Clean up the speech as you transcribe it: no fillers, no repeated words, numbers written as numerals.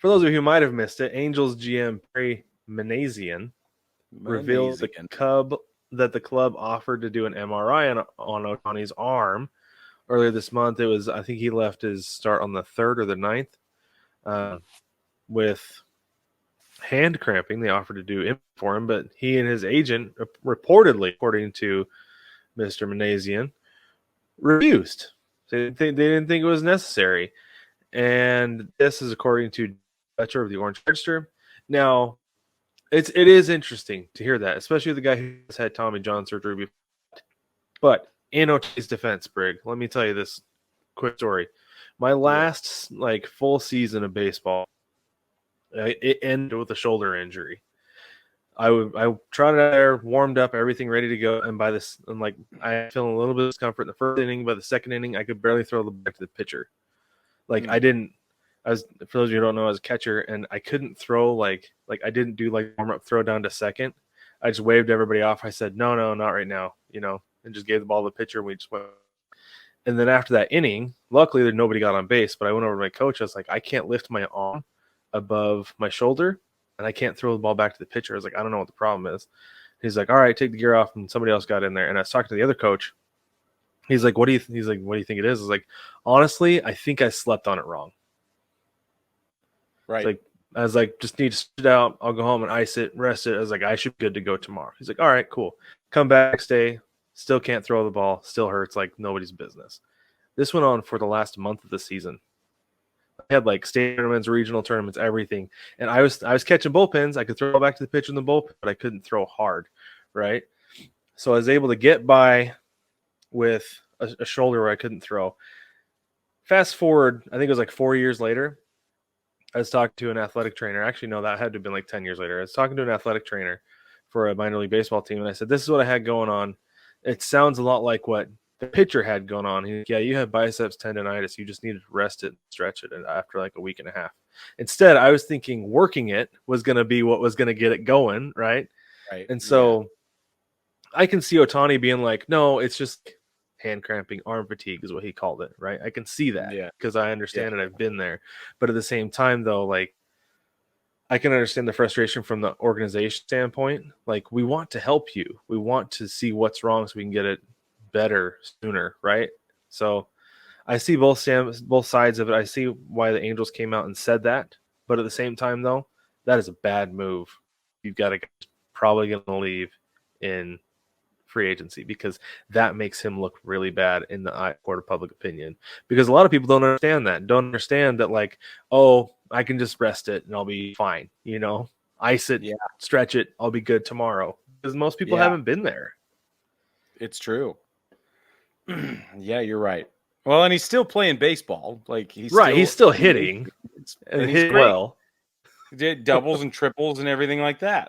For those of you who might have missed it, Angels GM Perry Manasian revealed that the club offered to do an MRI on Ohtani's arm earlier this month. It was, I think he left his start on the 3rd or the 9th with hand cramping. They offered to do it for him, but he and his agent, reportedly, according to Mr. Manasian, refused. They didn't think it was necessary. And this is according to Fletcher of the Orange Register. Now, it is interesting to hear that, especially the guy who has had Tommy John surgery before. But in Ohtani's defense, Brig, let me tell you this quick story. My last full season of baseball, it ended with a shoulder injury. I trotted out there, warmed up, everything ready to go, and I feeling a little bit of discomfort in the first inning. By the second inning, I could barely throw the ball back to the pitcher. For those of you who don't know, I was a catcher, and I couldn't throw I didn't do warm up throw down to second. I just waved everybody off. I said, no, not right now, and just gave the ball to the pitcher. And we just went. And then after that inning, luckily nobody got on base, but I went over to my coach. I was like, I can't lift my arm above my shoulder, and I can't throw the ball back to the pitcher. I was like, I don't know what the problem is. He's like, all right, take the gear off, and somebody else got in there. And I was talking to the other coach. He's like, what do you think it is? I was like, honestly, I think I slept on it wrong. Right. I was like, just need to sit out. I'll go home and ice it, rest it. I was like, I should be good to go tomorrow. He's like, all right, cool. Come back next day, still can't throw the ball, still hurts like nobody's business. This went on for the last month of the season. I had state tournaments, regional tournaments, everything. And I was catching bullpens. I could throw back to the pitcher in the bullpen, but I couldn't throw hard, right? So I was able to get by with a shoulder where I couldn't throw. Fast forward, I think it was 4 years later, I was talking to an athletic trainer. Actually, no, that had to have been 10 years later. I was talking to an athletic trainer for a minor league baseball team, and I said, this is what I had going on. It sounds a lot like what the pitcher had going on. He's like, yeah, you have biceps tendonitis. You just needed to rest it and stretch it after a week and a half. Instead, I was thinking working it was going to be what was going to get it going, right? Right. And so I can see Ohtani being like, no, it's just hand cramping, arm fatigue is what he called it, right? I can see that because I understand it. I've been there. But at the same time, though, I can understand the frustration from the organization standpoint. We want to help you. We want to see what's wrong so we can get it better sooner, right? So I see both sides of it. I see why the Angels came out and said that. But at the same time, though, that is a bad move. You've got to probably going to leave in free agency because that makes him look really bad in the court of public opinion. Because a lot of people don't understand that. Oh, I can just rest it and I'll be fine. Ice it, stretch it, I'll be good tomorrow. Because most people haven't been there. It's true. Yeah, you're right. Well, and he's still playing baseball. He's still hitting and he's hit well. He did doubles and triples and everything like that.